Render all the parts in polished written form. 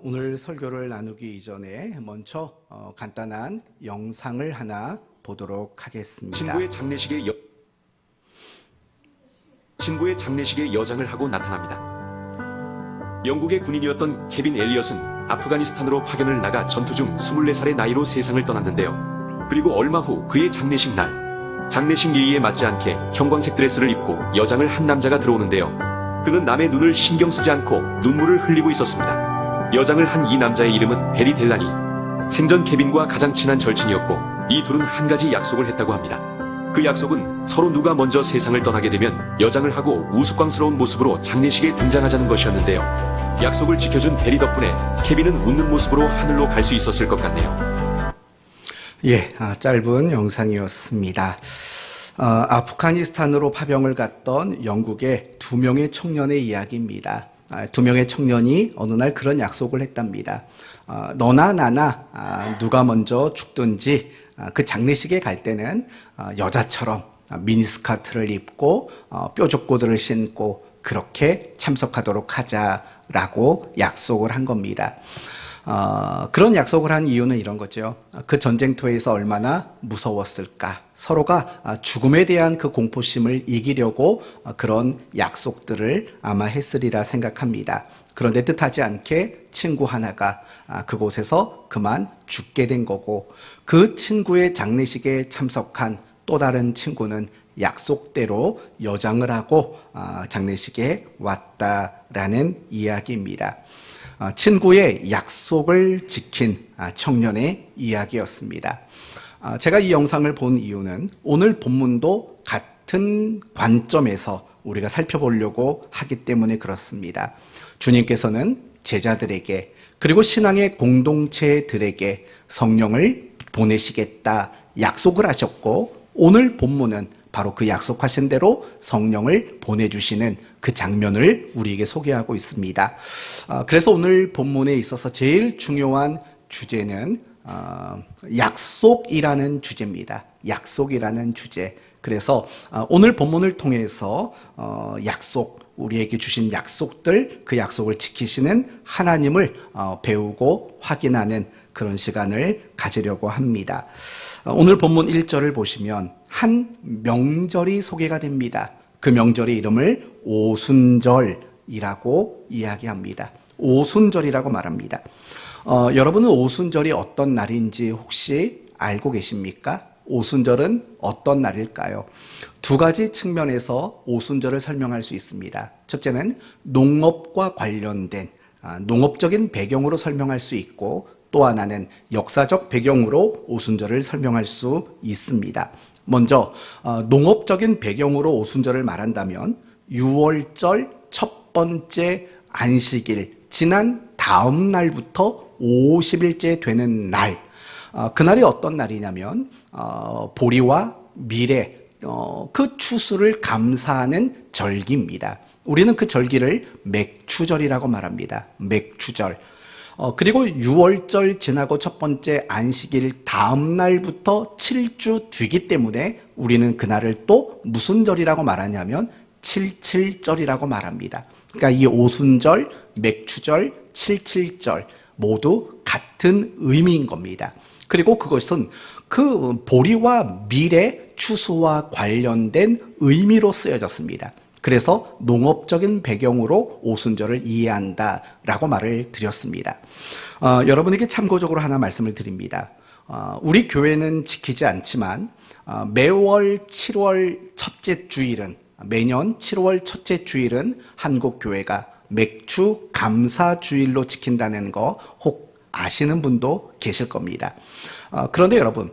오늘 설교를 나누기 이전에 먼저 간단한 영상을 하나 보도록 하겠습니다. 친구의 장례식에 여장을 하고 나타납니다. 영국의 군인이었던 케빈 엘리엇은 아프가니스탄으로 파견을 나가 전투 중 24살의 나이로 세상을 떠났는데요. 그리고 얼마 후 그의 장례식 날, 장례식 예의에 맞지 않게 형광색 드레스를 입고 여장을 한 남자가 들어오는데요. 그는 남의 눈을 신경 쓰지 않고 눈물을 흘리고 있었습니다. 여장을 한 이 남자의 이름은 베리 델라니. 생전 케빈과 가장 친한 절친이었고 이 둘은 한 가지 약속을 했다고 합니다. 그 약속은 서로 누가 먼저 세상을 떠나게 되면 여장을 하고 우스꽝스러운 모습으로 장례식에 등장하자는 것이었는데요. 약속을 지켜준 베리 덕분에 케빈은 웃는 모습으로 하늘로 갈 수 있었을 것 같네요. 짧은 영상이었습니다. 아프가니스탄으로 파병을 갔던 영국의 두 명의 청년의 이야기입니다. 두 명의 청년이 어느 날 그런 약속을 했답니다. 너나 나나 누가 먼저 죽든지 그 장례식에 갈 때는 여자처럼 미니스커트를 입고 뾰족구두를 신고 그렇게 참석하도록 하자라고 약속을 한 겁니다. 그런 약속을 한 이유는 이런 거죠. 그 전쟁터에서 얼마나 무서웠을까. 서로가 죽음에 대한 그 공포심을 이기려고 그런 약속들을 아마 했으리라 생각합니다. 그런데 뜻하지 않게 친구 하나가 그곳에서 그만 죽게 된 거고, 그 친구의 장례식에 참석한 또 다른 친구는 약속대로 여장을 하고 장례식에 왔다라는 이야기입니다. 친구의 약속을 지킨 청년의 이야기였습니다. 제가 이 영상을 본 이유는 오늘 본문도 같은 관점에서 우리가 살펴보려고 하기 때문에 그렇습니다. 주님께서는 제자들에게 그리고 신앙의 공동체들에게 성령을 보내시겠다 약속을 하셨고, 오늘 본문은 바로 그 약속하신 대로 성령을 보내주시는 그 장면을 우리에게 소개하고 있습니다. 그래서 오늘 본문에 있어서 제일 중요한 주제는 약속이라는 주제입니다. 약속이라는 주제. 그래서 오늘 본문을 통해서 우리에게 주신 약속들, 그 약속을 지키시는 하나님을 배우고 확인하는 그런 시간을 가지려고 합니다. 오늘 본문 1절을 보시면 한 명절이 소개가 됩니다. 그 명절의 이름을 오순절이라고 이야기합니다. 오순절이라고 말합니다. 여러분은 오순절이 어떤 날인지 혹시 알고 계십니까? 오순절은 어떤 날일까요? 두 가지 측면에서 오순절을 설명할 수 있습니다. 첫째는 농업과 관련된 농업적인 배경으로 설명할 수 있고, 또 하나는 역사적 배경으로 오순절을 설명할 수 있습니다. 먼저 농업적인 배경으로 오순절을 말한다면 6월절 첫 번째 안식일 지난 다음 날부터 50일째 되는 날, 그날이 어떤 날이냐면 보리와 밀의 그 추수를 감사하는 절기입니다. 우리는 그 절기를 맥추절이라고 말합니다. 맥추절. 그리고 6월절 지나고 첫 번째 안식일 다음 날부터 7주 뒤기 때문에 우리는 그날을 또 무슨 절이라고 말하냐면 칠칠절이라고 말합니다. 그러니까 이 오순절, 맥추절, 칠칠절 모두 같은 의미인 겁니다. 그리고 그것은 그 보리와 밀의 추수와 관련된 의미로 쓰여졌습니다. 그래서 농업적인 배경으로 오순절을 이해한다라고 말을 드렸습니다. 여러분에게 참고적으로 하나 말씀을 드립니다. 우리 교회는 지키지 않지만 매월 7월 첫째 주일은, 매년 7월 첫째 주일은 한국 교회가 맥추 감사 주일로 지킨다는 거 혹 아시는 분도 계실 겁니다. 그런데 여러분,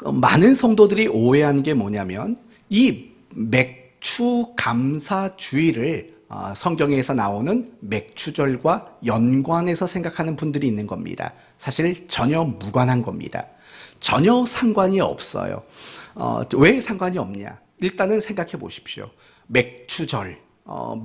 많은 성도들이 오해하는 게 뭐냐면 이 맥추 감사 주일을 성경에서 나오는 맥추절과 연관해서 생각하는 분들이 있는 겁니다. 사실 전혀 무관한 겁니다. 전혀 상관이 없어요. 왜 상관이 없냐? 일단은 생각해 보십시오. 맥추절,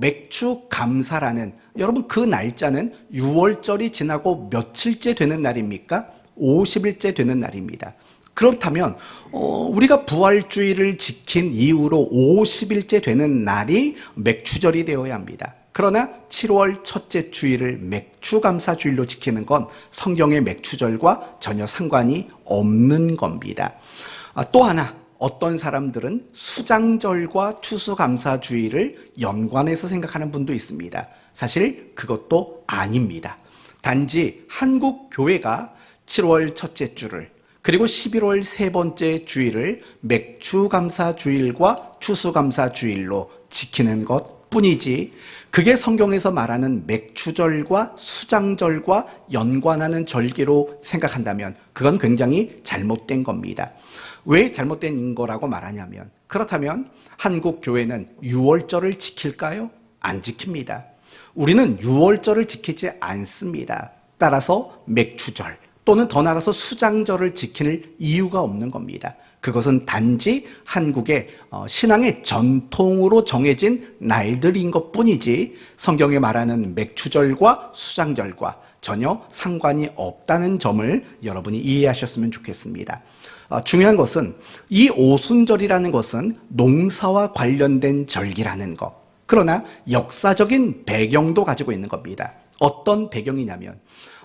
맥추 감사라는, 여러분 그 날짜는 6월절이 지나고 며칠째 되는 날입니까? 50일째 되는 날입니다. 그렇다면 우리가 부활주의를 지킨 이후로 50일째 되는 날이 맥추절이 되어야 합니다. 그러나 7월 첫째 주일을 맥추감사주일로 지키는 건 성경의 맥추절과 전혀 상관이 없는 겁니다. 또 하나, 어떤 사람들은 수장절과 추수감사주일을 연관해서 생각하는 분도 있습니다. 사실 그것도 아닙니다. 단지 한국 교회가 7월 첫째 주를 그리고 11월 세 번째 주일을 맥추감사주일과 추수감사주일로 지키는 것 뿐이지, 그게 성경에서 말하는 맥추절과 수장절과 연관하는 절기로 생각한다면 그건 굉장히 잘못된 겁니다. 왜 잘못된 거라고 말하냐면, 그렇다면 한국 교회는 유월절을 지킬까요? 안 지킵니다. 우리는 유월절을 지키지 않습니다. 따라서 맥추절 또는 더 나아가서 수장절을 지킬 이유가 없는 겁니다. 그것은 단지 한국의 신앙의 전통으로 정해진 날들인 것뿐이지 성경에 말하는 맥추절과 수장절과 전혀 상관이 없다는 점을 여러분이 이해하셨으면 좋겠습니다. 중요한 것은 이 오순절이라는 것은 농사와 관련된 절기라는 것, 그러나 역사적인 배경도 가지고 있는 겁니다. 어떤 배경이냐면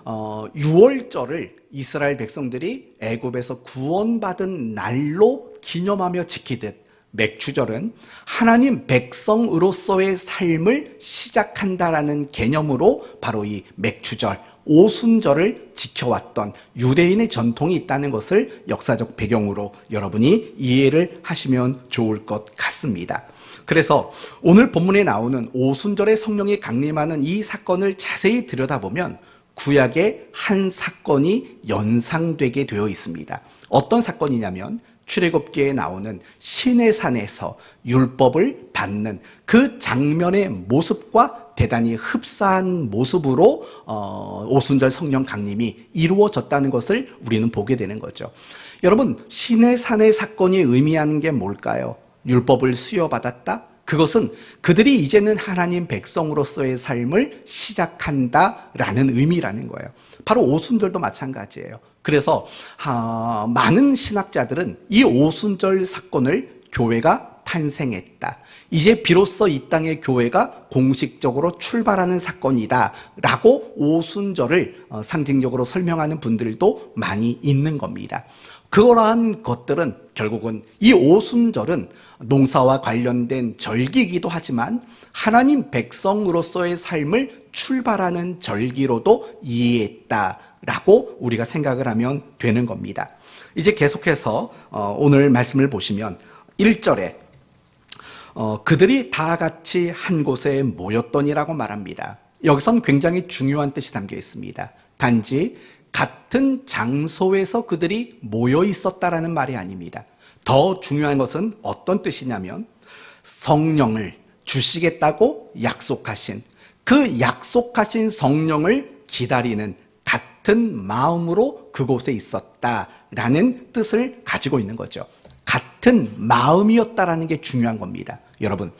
6월절을 이스라엘 백성들이 애굽에서 구원받은 날로 기념하며 지키듯 맥추절은 하나님 백성으로서의 삶을 시작한다라는 개념으로 바로 이 맥추절, 오순절을 지켜왔던 유대인의 전통이 있다는 것을 역사적 배경으로 여러분이 이해를 하시면 좋을 것 같습니다. 그래서 오늘 본문에 나오는 오순절의 성령이 강림하는 이 사건을 자세히 들여다보면 구약의 한 사건이 연상되게 되어 있습니다. 어떤 사건이냐면 출애굽기에 나오는 시내산에서 율법을 받는 그 장면의 모습과 대단히 흡사한 모습으로 오순절 성령 강림이 이루어졌다는 것을 우리는 보게 되는 거죠. 여러분, 시내산의 사건이 의미하는 게 뭘까요? 율법을 수여받았다? 그것은 그들이 이제는 하나님 백성으로서의 삶을 시작한다라는 의미라는 거예요. 바로 오순절도 마찬가지예요. 그래서 많은 신학자들은 이 오순절 사건을 교회가 탄생했다, 이제 비로소 이 땅의 교회가 공식적으로 출발하는 사건이다 라고 오순절을 상징적으로 설명하는 분들도 많이 있는 겁니다. 그러한 것들은 결국은 이 오순절은 농사와 관련된 절기이기도 하지만 하나님 백성으로서의 삶을 출발하는 절기로도 이해했다라고 우리가 생각을 하면 되는 겁니다. 이제 계속해서 오늘 말씀을 보시면 1절에 그들이 다 같이 한 곳에 모였더니라고 말합니다. 여기선 굉장히 중요한 뜻이 담겨 있습니다. 단지 같은 장소에서 그들이 모여 있었다라는 말이 아닙니다. 더 중요한 것은 어떤 뜻이냐면 성령을 주시겠다고 약속하신, 그 약속하신 성령을 기다리는 같은 마음으로 그곳에 있었다라는 뜻을 가지고 있는 거죠. 같은 마음이었다라는 게 중요한 겁니다. 여러분,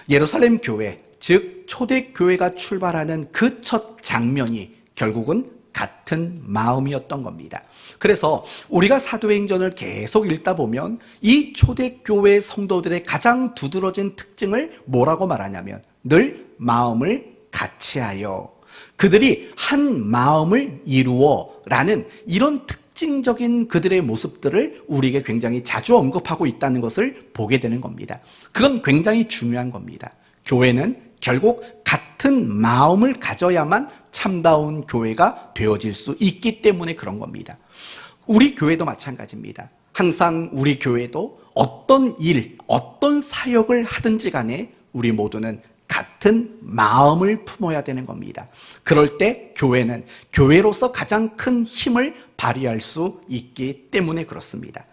예루살렘 교회, 즉 초대교회가 출발하는 그 첫 장면이 결국은 같은 마음이었던 겁니다. 그래서 우리가 사도행전을 계속 읽다 보면 이 초대교회 성도들의 가장 두드러진 특징을 뭐라고 말하냐면 늘 마음을 같이하여 그들이 한 마음을 이루어 라는 이런 특징적인 그들의 모습들을 우리에게 굉장히 자주 언급하고 있다는 것을 보게 되는 겁니다. 그건 굉장히 중요한 겁니다. 교회는 결국 같은 마음을 가져야만 참다운 교회가 되어질 수 있기 때문에 그런 겁니다. 우리 교회도 마찬가지입니다. 항상 우리 교회도 어떤 일, 어떤 사역을 하든지 간에 우리 모두는 같은 마음을 품어야 되는 겁니다. 그럴 때 교회는 교회로서 가장 큰 힘을 발휘할 수 있기 때문에 그렇습니다.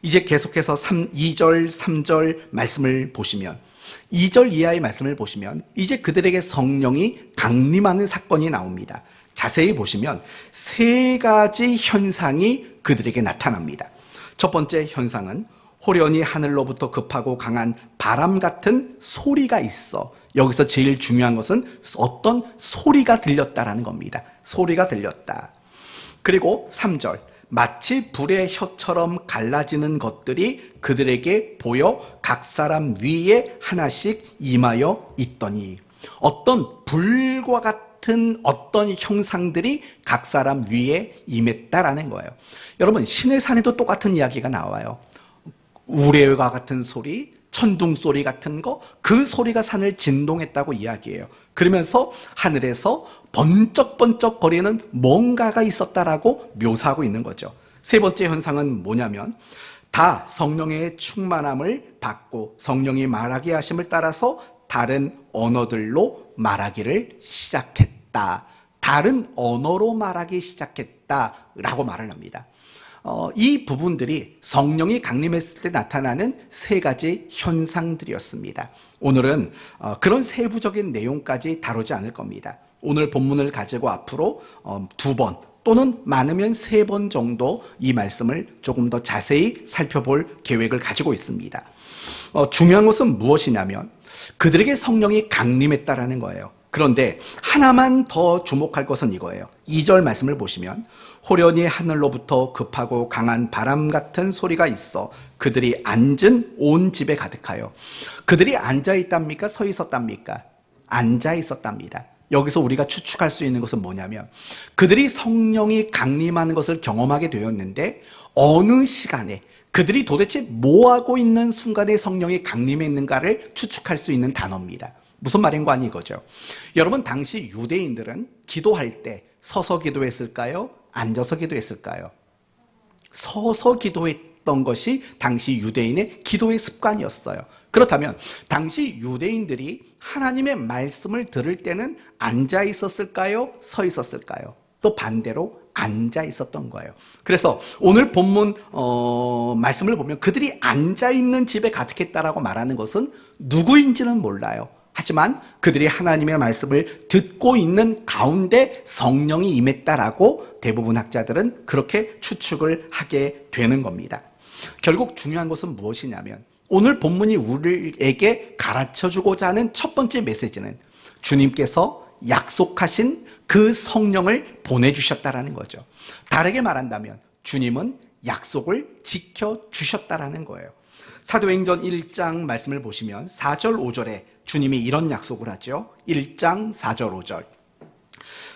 이제 계속해서 2절, 3절 말씀을 보시면 2절 이하의 말씀을 보시면 이제 그들에게 성령이 강림하는 사건이 나옵니다. 자세히 보시면 세 가지 현상이 그들에게 나타납니다. 첫 번째 현상은 호련히 하늘로부터 급하고 강한 바람 같은 소리가 있어. 여기서 제일 중요한 것은 어떤 소리가 들렸다라는 겁니다. 소리가 들렸다. 그리고 3절, 마치 불의 혀처럼 갈라지는 것들이 그들에게 보여 각 사람 위에 하나씩 임하여 있더니. 어떤 불과 같은 어떤 형상들이 각 사람 위에 임했다라는 거예요. 여러분, 신의 산에도 똑같은 이야기가 나와요. 우레와 같은 소리, 천둥 소리 같은 거, 그 소리가 산을 진동했다고 이야기해요. 그러면서 하늘에서 번쩍번쩍 거리는 뭔가가 있었다라고 묘사하고 있는 거죠. 세 번째 현상은 뭐냐면, 다 성령의 충만함을 받고 성령이 말하게 하심을 따라서 다른 언어들로 말하기를 시작했다. 다른 언어로 말하기 시작했다라고 말을 합니다. 이 부분들이 성령이 강림했을 때 나타나는 세 가지 현상들이었습니다. 오늘은 그런 세부적인 내용까지 다루지 않을 겁니다. 오늘 본문을 가지고 앞으로 2번 또는 많으면 3번 정도 이 말씀을 조금 더 자세히 살펴볼 계획을 가지고 있습니다. 중요한 것은 무엇이냐면 그들에게 성령이 강림했다라는 거예요. 그런데 하나만 더 주목할 것은 이거예요. 2절 말씀을 보시면 호련히 하늘로부터 급하고 강한 바람 같은 소리가 있어 그들이 앉은 온 집에 가득하여. 그들이 앉아 있답니까? 서 있었답니까? 앉아 있었답니다. 여기서 우리가 추측할 수 있는 것은 뭐냐면 그들이 성령이 강림하는 것을 경험하게 되었는데 어느 시간에 그들이 도대체 뭐하고 있는 순간에 성령이 강림했는가를 추측할 수 있는 단어입니다. 무슨 말인가 하니 이거죠. 여러분, 당시 유대인들은 기도할 때 서서 기도했을까요? 앉아서 기도했을까요? 서서 기도했던 것이 당시 유대인의 기도의 습관이었어요. 그렇다면 당시 유대인들이 하나님의 말씀을 들을 때는 앉아 있었을까요? 서 있었을까요? 또 반대로 앉아 있었던 거예요. 그래서 오늘 본문 말씀을 보면 그들이 앉아 있는 집에 가득했다라고 말하는 것은 누구인지는 몰라요. 하지만 그들이 하나님의 말씀을 듣고 있는 가운데 성령이 임했다라고 대부분 학자들은 그렇게 추측을 하게 되는 겁니다. 결국 중요한 것은 무엇이냐면 오늘 본문이 우리에게 가르쳐주고자 하는 첫 번째 메시지는 주님께서 약속하신 그 성령을 보내주셨다라는 거죠. 다르게 말한다면 주님은 약속을 지켜주셨다라는 거예요. 사도행전 1장 말씀을 보시면 4절 5절에 주님이 이런 약속을 하죠. 1장 4절 5절.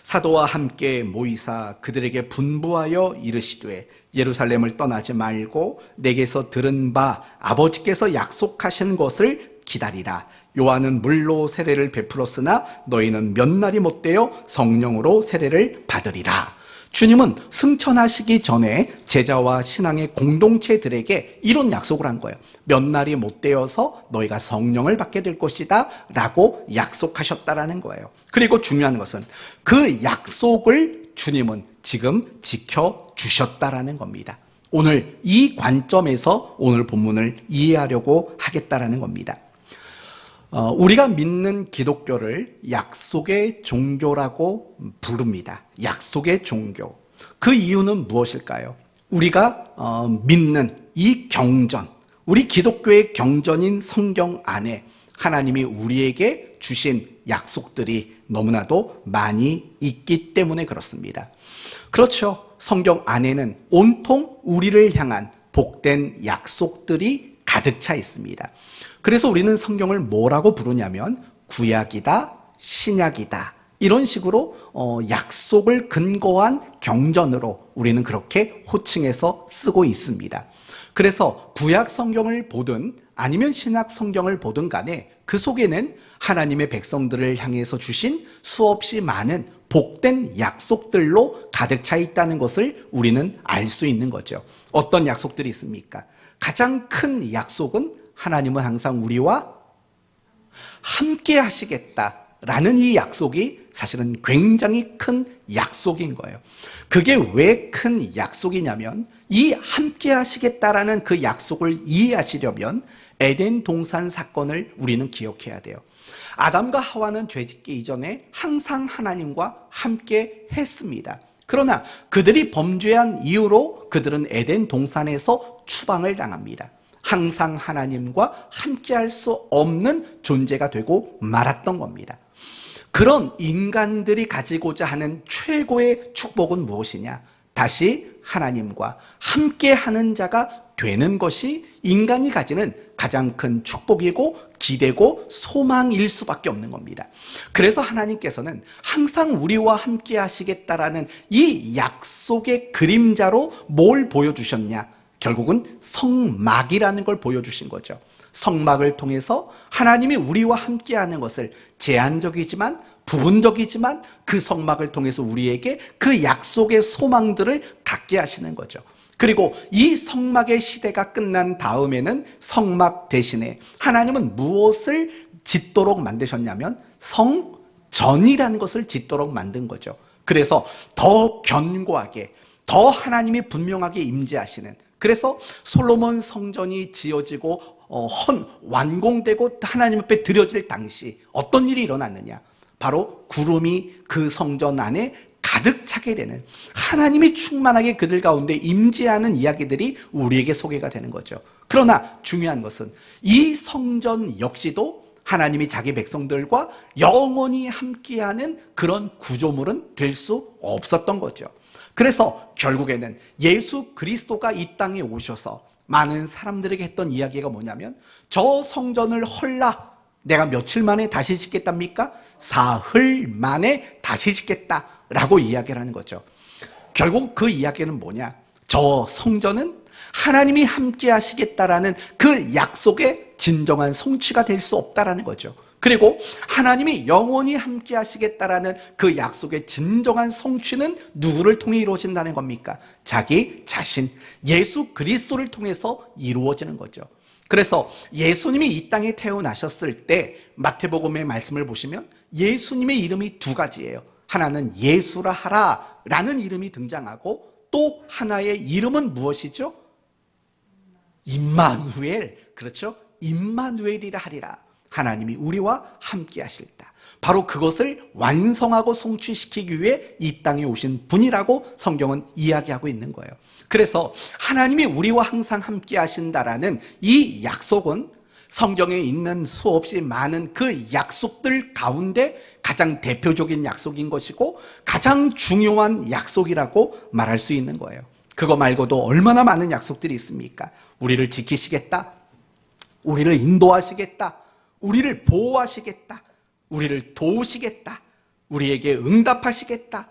사도와 함께 모이사 그들에게 분부하여 이르시되 예루살렘을 떠나지 말고 내게서 들은 바 아버지께서 약속하신 것을 기다리라. 요한은 물로 세례를 베풀었으나 너희는 몇 날이 못되어 성령으로 세례를 받으리라. 주님은 승천하시기 전에 제자와 신앙의 공동체들에게 이런 약속을 한 거예요. 몇 날이 못되어서 너희가 성령을 받게 될 것이다 라고 약속하셨다라는 거예요. 그리고 중요한 것은 그 약속을 주님은 지금 지켜주셨다라는 겁니다. 오늘 이 관점에서 오늘 본문을 이해하려고 하겠다라는 겁니다. 우리가 믿는 기독교를 약속의 종교라고 부릅니다. 약속의 종교. 그 이유는 무엇일까요? 우리가 믿는 이 경전, 우리 기독교의 경전인 성경 안에 하나님이 우리에게 주신 약속들이 너무나도 많이 있기 때문에 그렇습니다. 그렇죠. 성경 안에는 온통 우리를 향한 복된 약속들이 가득 차 있습니다. 그래서 우리는 성경을 뭐라고 부르냐면 구약이다, 신약이다. 이런 식으로 약속을 근거한 경전으로 우리는 그렇게 호칭해서 쓰고 있습니다. 그래서 구약 성경을 보든 아니면 신약 성경을 보든 간에 그 속에는 하나님의 백성들을 향해서 주신 수없이 많은 복된 약속들로 가득 차 있다는 것을 우리는 알 수 있는 거죠. 어떤 약속들이 있습니까? 가장 큰 약속은 하나님은 항상 우리와 함께 하시겠다라는 이 약속이 사실은 굉장히 큰 약속인 거예요. 그게 왜 큰 약속이냐면 이 함께 하시겠다라는 그 약속을 이해하시려면 에덴 동산 사건을 우리는 기억해야 돼요. 아담과 하와는 죄짓기 이전에 항상 하나님과 함께 했습니다. 그러나 그들이 범죄한 이후로 그들은 에덴 동산에서 추방을 당합니다. 항상 하나님과 함께할 수 없는 존재가 되고 말았던 겁니다. 그런 인간들이 가지고자 하는 최고의 축복은 무엇이냐? 다시 하나님과 함께하는 자가 되는 것이 인간이 가지는 가장 큰 축복이고 기대고 소망일 수밖에 없는 겁니다. 그래서 하나님께서는 항상 우리와 함께 하시겠다라는 이 약속의 그림자로 뭘 보여주셨냐? 결국은 성막이라는 걸 보여주신 거죠. 성막을 통해서 하나님이 우리와 함께하는 것을 제한적이지만 부분적이지만 그 성막을 통해서 우리에게 그 약속의 소망들을 갖게 하시는 거죠. 그리고 이 성막의 시대가 끝난 다음에는 성막 대신에 하나님은 무엇을 짓도록 만드셨냐면 성전이라는 것을 짓도록 만든 거죠. 그래서 더 견고하게, 더 하나님이 분명하게 임재하시는, 그래서 솔로몬 성전이 지어지고 완공되고 하나님 앞에 드려질 당시 어떤 일이 일어났느냐? 바로 구름이 그 성전 안에 가득 차게 되는, 하나님이 충만하게 그들 가운데 임재하는 이야기들이 우리에게 소개가 되는 거죠. 그러나 중요한 것은 이 성전 역시도 하나님이 자기 백성들과 영원히 함께하는 그런 구조물은 될 수 없었던 거죠. 그래서 결국에는 예수 그리스도가 이 땅에 오셔서 많은 사람들에게 했던 이야기가 뭐냐면, 저 성전을 헐라, 내가 며칠 만에 다시 짓겠답니까? 사흘 만에 다시 짓겠다라고 이야기를 하는 거죠. 결국 그 이야기는 뭐냐? 저 성전은 하나님이 함께 하시겠다라는 그 약속의 진정한 성취가 될 수 없다라는 거죠. 그리고 하나님이 영원히 함께 하시겠다라는 그 약속의 진정한 성취는 누구를 통해 이루어진다는 겁니까? 자기 자신, 예수 그리스도를 통해서 이루어지는 거죠. 그래서 예수님이 이 땅에 태어나셨을 때 마태복음의 말씀을 보시면 예수님의 이름이 두 가지예요. 하나는 예수라 하라 라는 이름이 등장하고, 또 하나의 이름은 무엇이죠? 임마누엘. 그렇죠? 임마누엘이라 하리라. 하나님이 우리와 함께 하실다. 바로 그것을 완성하고 성취시키기 위해 이 땅에 오신 분이라고 성경은 이야기하고 있는 거예요. 그래서 하나님이 우리와 항상 함께 하신다라는 이 약속은 성경에 있는 수없이 많은 그 약속들 가운데 가장 대표적인 약속인 것이고 가장 중요한 약속이라고 말할 수 있는 거예요. 그거 말고도 얼마나 많은 약속들이 있습니까? 우리를 지키시겠다, 우리를 인도하시겠다, 우리를 보호하시겠다, 우리를 도우시겠다, 우리에게 응답하시겠다,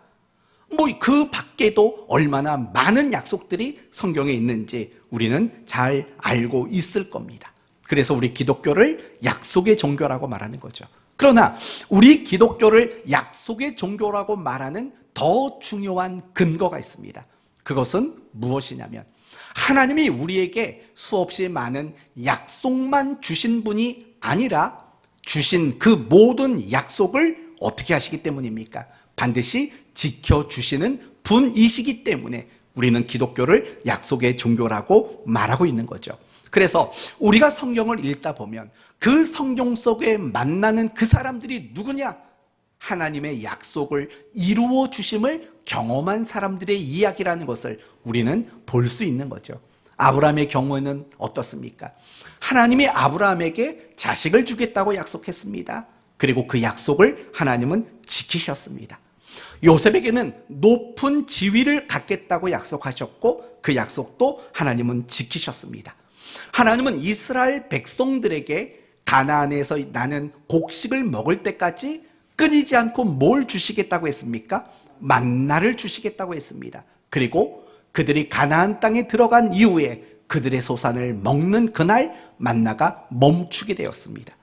그 밖에도 얼마나 많은 약속들이 성경에 있는지 우리는 잘 알고 있을 겁니다. 그래서 우리 기독교를 약속의 종교라고 말하는 거죠. 그러나 우리 기독교를 약속의 종교라고 말하는 더 중요한 근거가 있습니다. 그것은 무엇이냐면, 하나님이 우리에게 수없이 많은 약속만 주신 분이 아니라 주신 그 모든 약속을 어떻게 하시기 때문입니까? 반드시 지켜주시는 분이시기 때문에 우리는 기독교를 약속의 종교라고 말하고 있는 거죠. 그래서 우리가 성경을 읽다 보면 그 성경 속에 만나는 그 사람들이 누구냐? 하나님의 약속을 이루어 주심을 경험한 사람들의 이야기라는 것을 우리는 볼 수 있는 거죠. 아브라함의 경우에는 어떻습니까? 하나님이 아브라함에게 자식을 주겠다고 약속했습니다. 그리고 그 약속을 하나님은 지키셨습니다. 요셉에게는 높은 지위를 갖겠다고 약속하셨고 그 약속도 하나님은 지키셨습니다. 하나님은 이스라엘 백성들에게 가나안에서 나는 곡식을 먹을 때까지 끊이지 않고 뭘 주시겠다고 했습니까? 만나를 주시겠다고 했습니다. 그리고 그들이 가나안 땅에 들어간 이후에 그들의 소산을 먹는 그날 만나가 멈추게 되었습니다.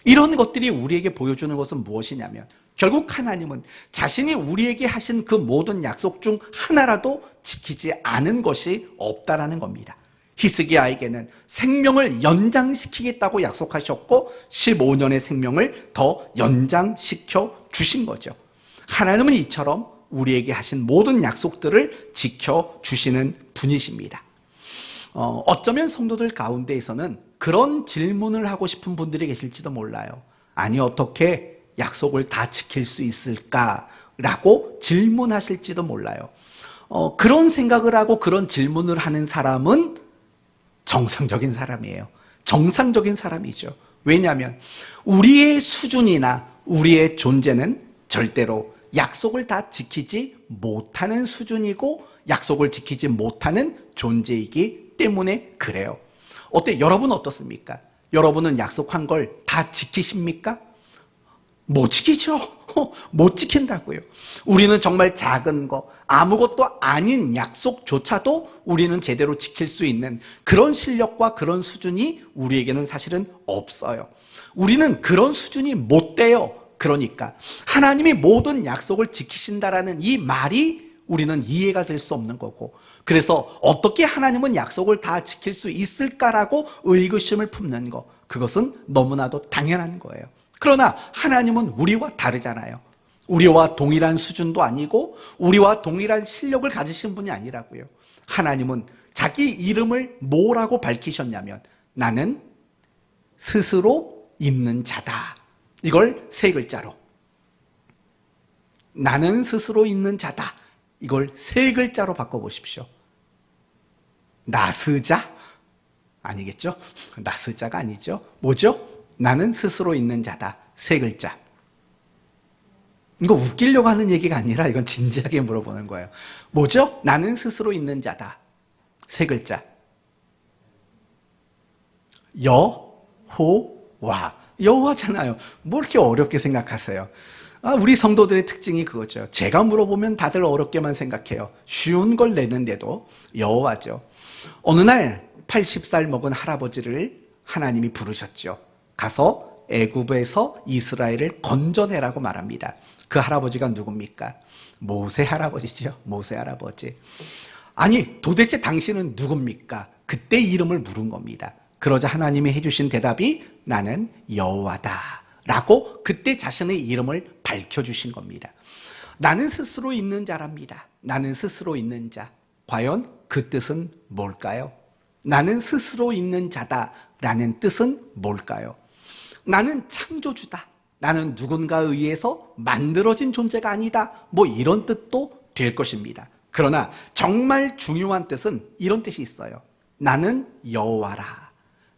이런 것들이 우리에게 보여주는 것은 무엇이냐면, 결국 하나님은 자신이 우리에게 하신 그 모든 약속 중 하나라도 지키지 않은 것이 없다라는 겁니다. 히스기야에게는 생명을 연장시키겠다고 약속하셨고 15년의 생명을 더 연장시켜 주신 거죠. 하나님은 이처럼 우리에게 하신 모든 약속들을 지켜주시는 분이십니다. 어쩌면 성도들 가운데에서는 그런 질문을 하고 싶은 분들이 계실지도 몰라요. 아니, 어떻게 약속을 다 지킬 수 있을까라고 질문하실지도 몰라요. 그런 생각을 하고 그런 질문을 하는 사람은 정상적인 사람이에요. 정상적인 사람이죠. 왜냐하면 우리의 수준이나 우리의 존재는 절대로 약속을 다 지키지 못하는 수준이고 약속을 지키지 못하는 존재이기 때문에 그래요. 여러분 어떻습니까? 여러분은 약속한 걸 다 지키십니까? 못 지키죠. 못 지킨다고요. 우리는 정말 작은 거, 아무것도 아닌 약속조차도 우리는 제대로 지킬 수 있는 그런 실력과 그런 수준이 우리에게는 사실은 없어요. 우리는 그런 수준이 못 돼요. 그러니까 하나님이 모든 약속을 지키신다라는 이 말이 우리는 이해가 될 수 없는 거고, 그래서 어떻게 하나님은 약속을 다 지킬 수 있을까라고 의구심을 품는 거, 그것은 너무나도 당연한 거예요. 그러나 하나님은 우리와 다르잖아요. 우리와 동일한 수준도 아니고 우리와 동일한 실력을 가지신 분이 아니라고요. 하나님은 자기 이름을 뭐라고 밝히셨냐면 나는 스스로 있는 자다. 이걸 세 글자로. 나는 스스로 있는 자다. 이걸 세 글자로 바꿔보십시오. 나스자? 아니겠죠? 나스자가 아니죠. 뭐죠? 나는 스스로 있는 자다. 세 글자. 이거 웃기려고 하는 얘기가 아니라 이건 진지하게 물어보는 거예요. 뭐죠? 나는 스스로 있는 자다. 세 글자. 여호와. 여호와잖아요. 뭐 이렇게 어렵게 생각하세요? 우리 성도들의 특징이 그거죠. 제가 물어보면 다들 어렵게만 생각해요. 쉬운 걸 내는데도 여호와죠. 어느 날 80살 먹은 할아버지를 하나님이 부르셨죠. 가서 애굽에서 이스라엘을 건져내라고 말합니다. 그 할아버지가 누굽니까? 모세 할아버지죠. 모세 할아버지. 아니, 도대체 당신은 누굽니까? 그때 이름을 물은 겁니다. 그러자 하나님이 해주신 대답이 나는 여호와다 라고 그때 자신의 이름을 밝혀주신 겁니다. 나는 스스로 있는 자랍니다. 나는 스스로 있는 자. 과연 그 뜻은 뭘까요? 나는 스스로 있는 자다라는 뜻은 뭘까요? 나는 창조주다. 나는 누군가에 의해서 만들어진 존재가 아니다. 뭐 이런 뜻도 될 것입니다. 그러나 정말 중요한 뜻은 이런 뜻이 있어요. 나는 여호와라.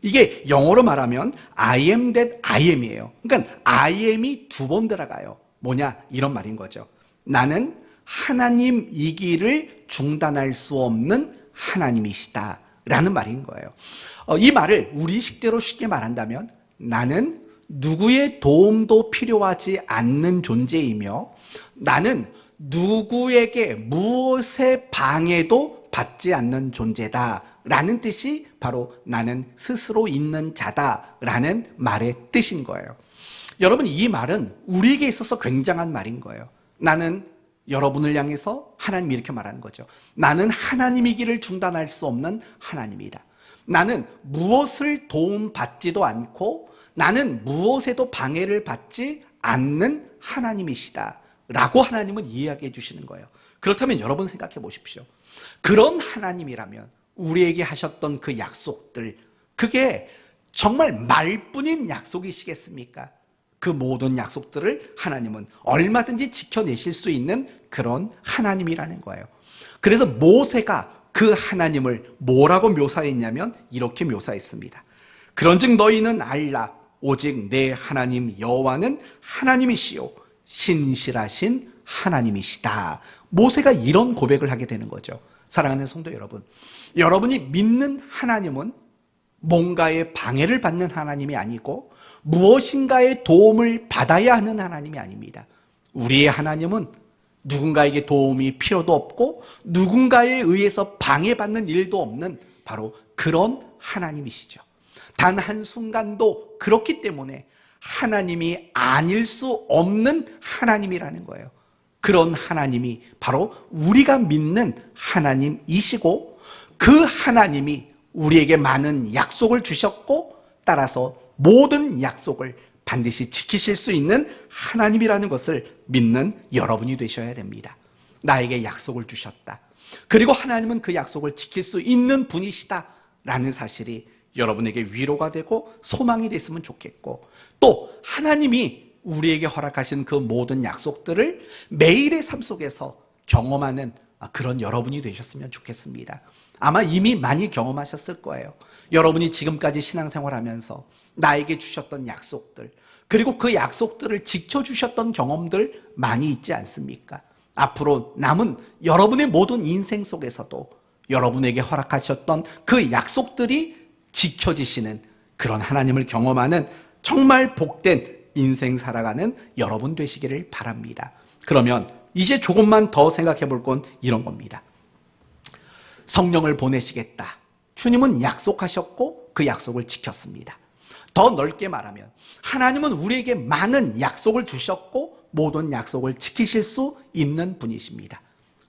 이게 영어로 말하면 I am that I am이에요. 그러니까 I am이 두 번 들어가요. 뭐냐? 이런 말인 거죠. 나는 하나님이기를 중단할 수 없는 하나님이시다 라는 말인 거예요. 이 말을 우리식대로 쉽게 말한다면 나는 누구의 도움도 필요하지 않는 존재이며 나는 누구에게 무엇의 방해도 받지 않는 존재다 라는 뜻이 바로 나는 스스로 있는 자다 라는 말의 뜻인 거예요. 여러분, 이 말은 우리에게 있어서 굉장한 말인 거예요. 나는 여러분을 향해서 하나님이 이렇게 말하는 거죠. 나는 하나님이기를 중단할 수 없는 하나님이다. 나는 무엇을 도움받지도 않고 나는 무엇에도 방해를 받지 않는 하나님이시다 라고 하나님은 이야기해 주시는 거예요. 그렇다면 여러분 생각해 보십시오. 그런 하나님이라면 우리에게 하셨던 그 약속들, 그게 정말 말뿐인 약속이시겠습니까? 그 모든 약속들을 하나님은 얼마든지 지켜내실 수 있는 그런 하나님이라는 거예요. 그래서 모세가 그 하나님을 뭐라고 묘사했냐면 이렇게 묘사했습니다. 그런즉 너희는 알라. 오직 내 하나님 여호와는 하나님이시요 신실하신 하나님이시다. 모세가 이런 고백을 하게 되는 거죠. 사랑하는 성도 여러분, 여러분이 믿는 하나님은 뭔가의 방해를 받는 하나님이 아니고 무엇인가의 도움을 받아야 하는 하나님이 아닙니다. 우리의 하나님은 누군가에게 도움이 필요도 없고 누군가에 의해서 방해받는 일도 없는 바로 그런 하나님이시죠. 단 한순간도 그렇기 때문에 하나님이 아닐 수 없는 하나님이라는 거예요. 그런 하나님이 바로 우리가 믿는 하나님이시고 그 하나님이 우리에게 많은 약속을 주셨고 따라서 모든 약속을 반드시 지키실 수 있는 하나님이라는 것을 믿는 여러분이 되셔야 됩니다. 나에게 약속을 주셨다. 그리고 하나님은 그 약속을 지킬 수 있는 분이시다라는 사실이 여러분에게 위로가 되고 소망이 됐으면 좋겠고 또 하나님이 우리에게 허락하신 그 모든 약속들을 매일의 삶 속에서 경험하는 그런 여러분이 되셨으면 좋겠습니다. 아마 이미 많이 경험하셨을 거예요. 여러분이 지금까지 신앙생활하면서 나에게 주셨던 약속들 그리고 그 약속들을 지켜주셨던 경험들 많이 있지 않습니까? 앞으로 남은 여러분의 모든 인생 속에서도 여러분에게 허락하셨던 그 약속들이 지켜지시는 그런 하나님을 경험하는 정말 복된 인생 살아가는 여러분 되시기를 바랍니다. 그러면 이제 조금만 더 생각해 볼 건 이런 겁니다. 성령을 보내시겠다. 주님은 약속하셨고 그 약속을 지켰습니다. 더 넓게 말하면 하나님은 우리에게 많은 약속을 주셨고 모든 약속을 지키실 수 있는 분이십니다.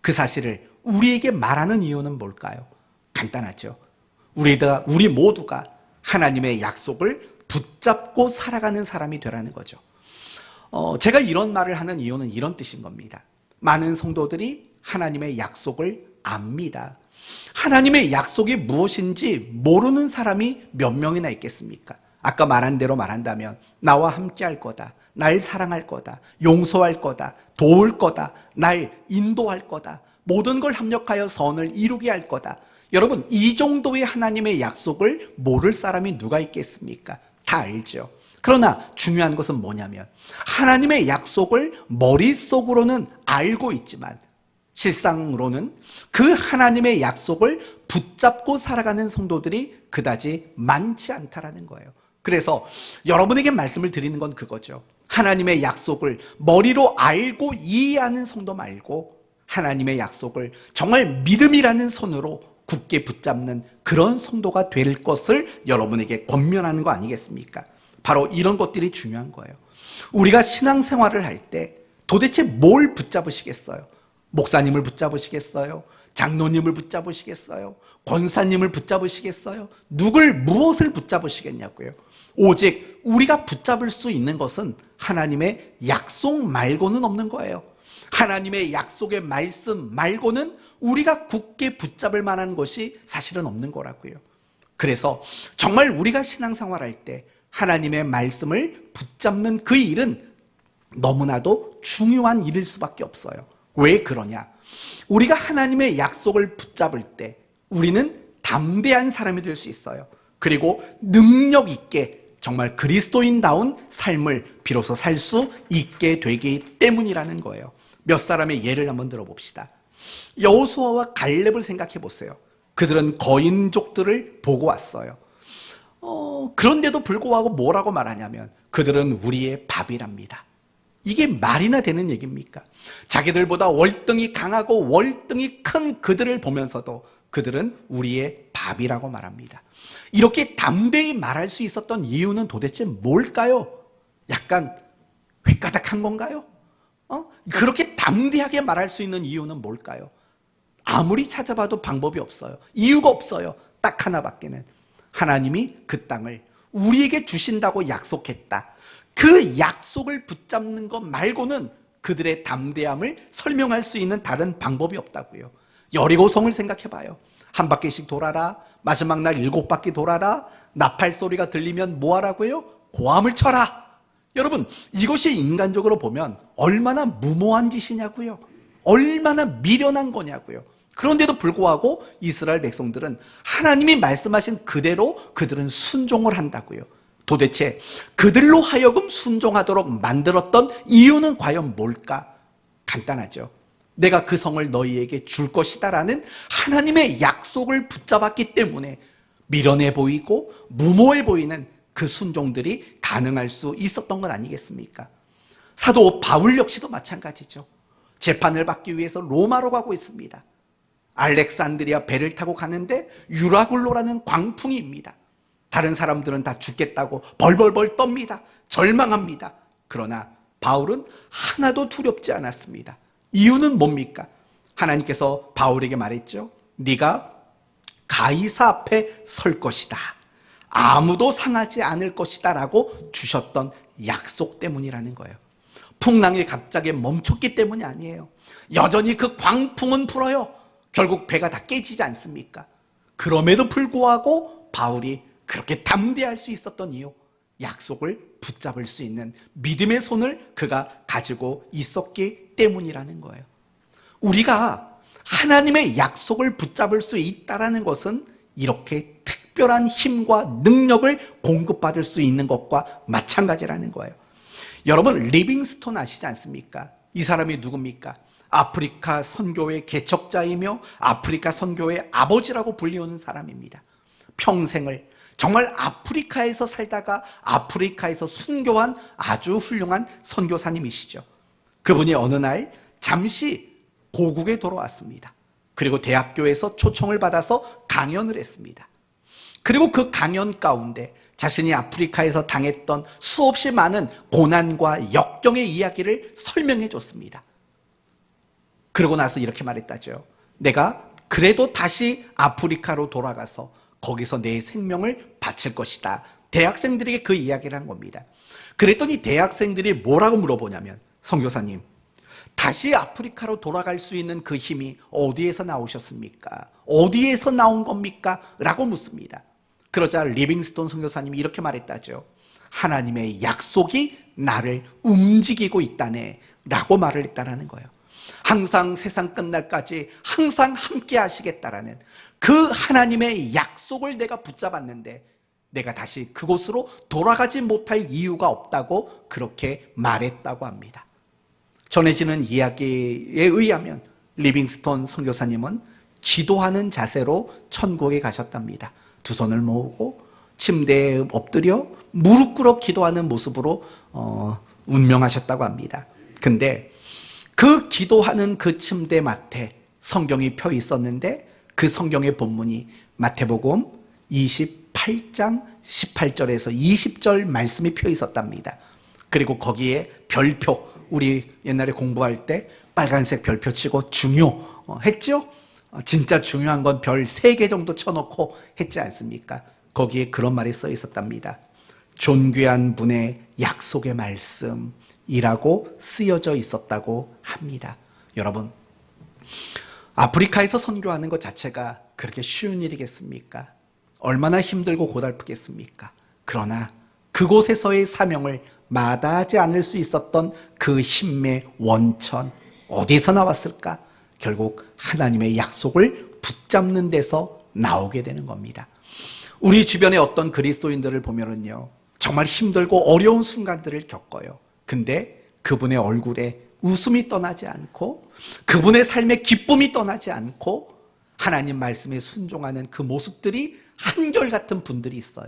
그 사실을 우리에게 말하는 이유는 뭘까요? 간단하죠. 우리 모두가 하나님의 약속을 붙잡고 살아가는 사람이 되라는 거죠. 제가 이런 말을 하는 이유는 이런 뜻인 겁니다. 많은 성도들이 하나님의 약속을 압니다. 하나님의 약속이 무엇인지 모르는 사람이 몇 명이나 있겠습니까? 아까 말한 대로 말한다면 나와 함께 할 거다, 날 사랑할 거다, 용서할 거다, 도울 거다, 날 인도할 거다, 모든 걸 합력하여 선을 이루게 할 거다. 여러분, 이 정도의 하나님의 약속을 모를 사람이 누가 있겠습니까? 다 알죠. 그러나 중요한 것은 뭐냐면 하나님의 약속을 머릿속으로는 알고 있지만 실상으로는 그 하나님의 약속을 붙잡고 살아가는 성도들이 그다지 많지 않다라는 거예요. 그래서 여러분에게 말씀을 드리는 건 그거죠. 하나님의 약속을 머리로 알고 이해하는 성도 말고 하나님의 약속을 정말 믿음이라는 손으로 굳게 붙잡는 그런 성도가 될 것을 여러분에게 권면하는 거 아니겠습니까? 바로 이런 것들이 중요한 거예요. 우리가 신앙생활을 할 때 도대체 뭘 붙잡으시겠어요? 목사님을 붙잡으시겠어요? 장로님을 붙잡으시겠어요? 권사님을 붙잡으시겠어요? 무엇을 붙잡으시겠냐고요? 오직 우리가 붙잡을 수 있는 것은 하나님의 약속 말고는 없는 거예요. 하나님의 약속의 말씀 말고는 우리가 굳게 붙잡을 만한 것이 사실은 없는 거라고요. 그래서 정말 우리가 신앙생활할 때 하나님의 말씀을 붙잡는 그 일은 너무나도 중요한 일일 수밖에 없어요. 왜 그러냐? 우리가 하나님의 약속을 붙잡을 때 우리는 담대한 사람이 될 수 있어요. 그리고 능력 있게 정말 그리스도인다운 삶을 비로소 살 수 있게 되기 때문이라는 거예요. 몇 사람의 예를 한번 들어봅시다. 여호수아와 갈렙을 생각해 보세요. 그들은 거인족들을 보고 왔어요. 그런데도 불구하고 뭐라고 말하냐면 그들은 우리의 밥이랍니다. 이게 말이나 되는 얘기입니까? 자기들보다 월등히 강하고 월등히 큰 그들을 보면서도 그들은 우리의 밥이라고 말합니다. 이렇게 담대히 말할 수 있었던 이유는 도대체 뭘까요? 약간 획가닥한 건가요? 그렇게 담대하게 말할 수 있는 이유는 뭘까요? 아무리 찾아봐도 방법이 없어요. 이유가 없어요. 딱 하나밖에는 하나님이 그 땅을 우리에게 주신다고 약속했다. 그 약속을 붙잡는 것 말고는 그들의 담대함을 설명할 수 있는 다른 방법이 없다고요. 여리고성을 생각해봐요. 한 바퀴씩 돌아라. 마지막 날 7바퀴 돌아라. 나팔 소리가 들리면 뭐 하라고요? 고함을 쳐라. 여러분, 이것이 인간적으로 보면 얼마나 무모한 짓이냐고요. 얼마나 미련한 거냐고요. 그런데도 불구하고 이스라엘 백성들은 하나님이 말씀하신 그대로 그들은 순종을 한다고요. 도대체 그들로 하여금 순종하도록 만들었던 이유는 과연 뭘까? 간단하죠. 내가 그 성을 너희에게 줄 것이다라는 하나님의 약속을 붙잡았기 때문에 미련해 보이고 무모해 보이는 그 순종들이 가능할 수 있었던 건 아니겠습니까? 사도 바울 역시도 마찬가지죠. 재판을 받기 위해서 로마로 가고 있습니다. 알렉산드리아 배를 타고 가는데 유라굴로라는 광풍입니다. 다른 사람들은 다 죽겠다고 벌벌벌 떱니다. 절망합니다. 그러나 바울은 하나도 두렵지 않았습니다. 이유는 뭡니까? 하나님께서 바울에게 말했죠. 네가 가이사 앞에 설 것이다. 아무도 상하지 않을 것이다 라고 주셨던 약속 때문이라는 거예요. 풍랑이 갑자기 멈췄기 때문이 아니에요. 여전히 그 광풍은 불어요. 결국 배가 다 깨지지 않습니까? 그럼에도 불구하고 바울이 그렇게 담대할 수 있었던 이유, 약속을 붙잡을 수 있는 믿음의 손을 그가 가지고 있었기 때문이라는 거예요. 우리가 하나님의 약속을 붙잡을 수 있다는 것은 이렇게 특별한 힘과 능력을 공급받을 수 있는 것과 마찬가지라는 거예요. 여러분, 리빙스톤 아시지 않습니까? 이 사람이 누굽니까? 아프리카 선교의 개척자이며 아프리카 선교의 아버지라고 불리우는 사람입니다. 평생을 정말 아프리카에서 살다가 아프리카에서 순교한 아주 훌륭한 선교사님이시죠. 그분이 어느 날 잠시 고국에 돌아왔습니다. 그리고 대학교에서 초청을 받아서 강연을 했습니다. 그리고 그 강연 가운데 자신이 아프리카에서 당했던 수없이 많은 고난과 역경의 이야기를 설명해 줬습니다. 그러고 나서 이렇게 말했다죠. 내가 그래도 다시 아프리카로 돌아가서 거기서 내 생명을 바칠 것이다. 대학생들에게 그 이야기를 한 겁니다. 그랬더니 대학생들이 뭐라고 물어보냐면, 선교사님, 다시 아프리카로 돌아갈 수 있는 그 힘이 어디에서 나오셨습니까? 어디에서 나온 겁니까? 라고 묻습니다. 그러자 리빙스톤 선교사님이 이렇게 말했다죠. 하나님의 약속이 나를 움직이고 있다네 라고 말을 했다라는 거예요. 항상 세상 끝날까지 항상 함께 하시겠다라는 그 하나님의 약속을 내가 붙잡았는데 내가 다시 그곳으로 돌아가지 못할 이유가 없다고 그렇게 말했다고 합니다. 전해지는 이야기에 의하면 리빙스톤 선교사님은 기도하는 자세로 천국에 가셨답니다. 두 손을 모으고 침대에 엎드려 무릎 꿇어 기도하는 모습으로 운명하셨다고 합니다. 근데 그 기도하는 그 침대 맡에 성경이 펴 있었는데 그 성경의 본문이 마태복음 28장 18절에서 20절 말씀이 펴 있었답니다. 그리고 거기에 별표, 우리 옛날에 공부할 때 빨간색 별표 치고 중요했죠? 진짜 중요한 건 별 3개 정도 쳐놓고 했지 않습니까? 거기에 그런 말이 써 있었답니다. 존귀한 분의 약속의 말씀이라고 쓰여져 있었다고 합니다. 여러분, 아프리카에서 선교하는 것 자체가 그렇게 쉬운 일이겠습니까? 얼마나 힘들고 고달프겠습니까? 그러나 그곳에서의 사명을 마다하지 않을 수 있었던 그 힘의 원천, 어디서 나왔을까? 결국 하나님의 약속을 붙잡는 데서 나오게 되는 겁니다. 우리 주변에 어떤 그리스도인들을 보면은요, 정말 힘들고 어려운 순간들을 겪어요. 근데 그분의 얼굴에 웃음이 떠나지 않고 그분의 삶에 기쁨이 떠나지 않고 하나님 말씀에 순종하는 그 모습들이 한결같은 분들이 있어요.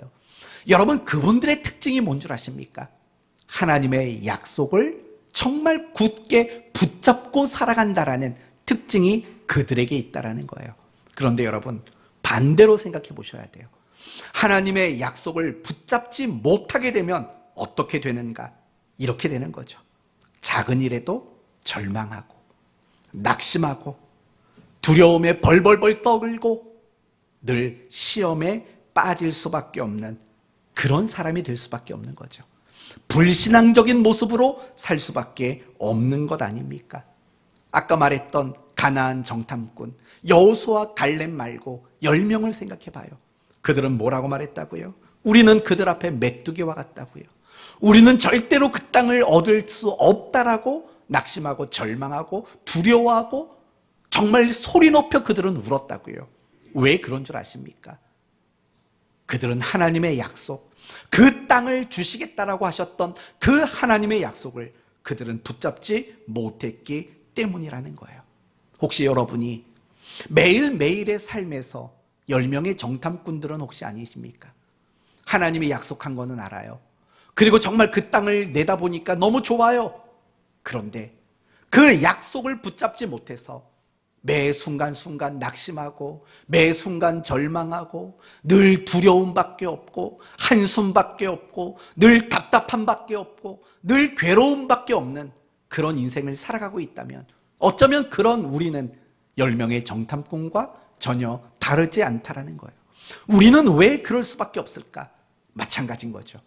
여러분, 그분들의 특징이 뭔 줄 아십니까? 하나님의 약속을 정말 굳게 붙잡고 살아간다라는 특징이 그들에게 있다라는 거예요. 그런데 여러분, 반대로 생각해 보셔야 돼요. 하나님의 약속을 붙잡지 못하게 되면 어떻게 되는가? 이렇게 되는 거죠. 작은 일에도 절망하고 낙심하고 두려움에 벌벌벌 떠들고 늘 시험에 빠질 수밖에 없는 그런 사람이 될 수밖에 없는 거죠. 불신앙적인 모습으로 살 수밖에 없는 것 아닙니까? 아까 말했던 가나안 정탐꾼 여호수아 갈렙 말고 10명을 생각해 봐요. 그들은 뭐라고 말했다고요? 우리는 그들 앞에 메뚜기와 같다고요. 우리는 절대로 그 땅을 얻을 수 없다라고 낙심하고 절망하고 두려워하고 정말 소리 높여 그들은 울었다고요. 왜 그런 줄 아십니까? 그들은 하나님의 약속, 그 땅을 주시겠다라고 하셨던 그 하나님의 약속을 그들은 붙잡지 못했기 때문이라는 거예요. 혹시 여러분이 매일매일의 삶에서 10명의 정탐꾼들은 혹시 아니십니까? 하나님이 약속한 거는 알아요. 그리고 정말 그 땅을 내다보니까 너무 좋아요. 그런데 그 약속을 붙잡지 못해서 매 순간순간 낙심하고 매 순간 절망하고 늘 두려움밖에 없고 한숨밖에 없고 늘 답답함밖에 없고 늘 괴로움밖에 없는 그런 인생을 살아가고 있다면 어쩌면 그런 우리는 10명의 정탐꾼과 전혀 다르지 않다라는 거예요. 우리는 왜 그럴 수밖에 없을까? 마찬가지인 거죠.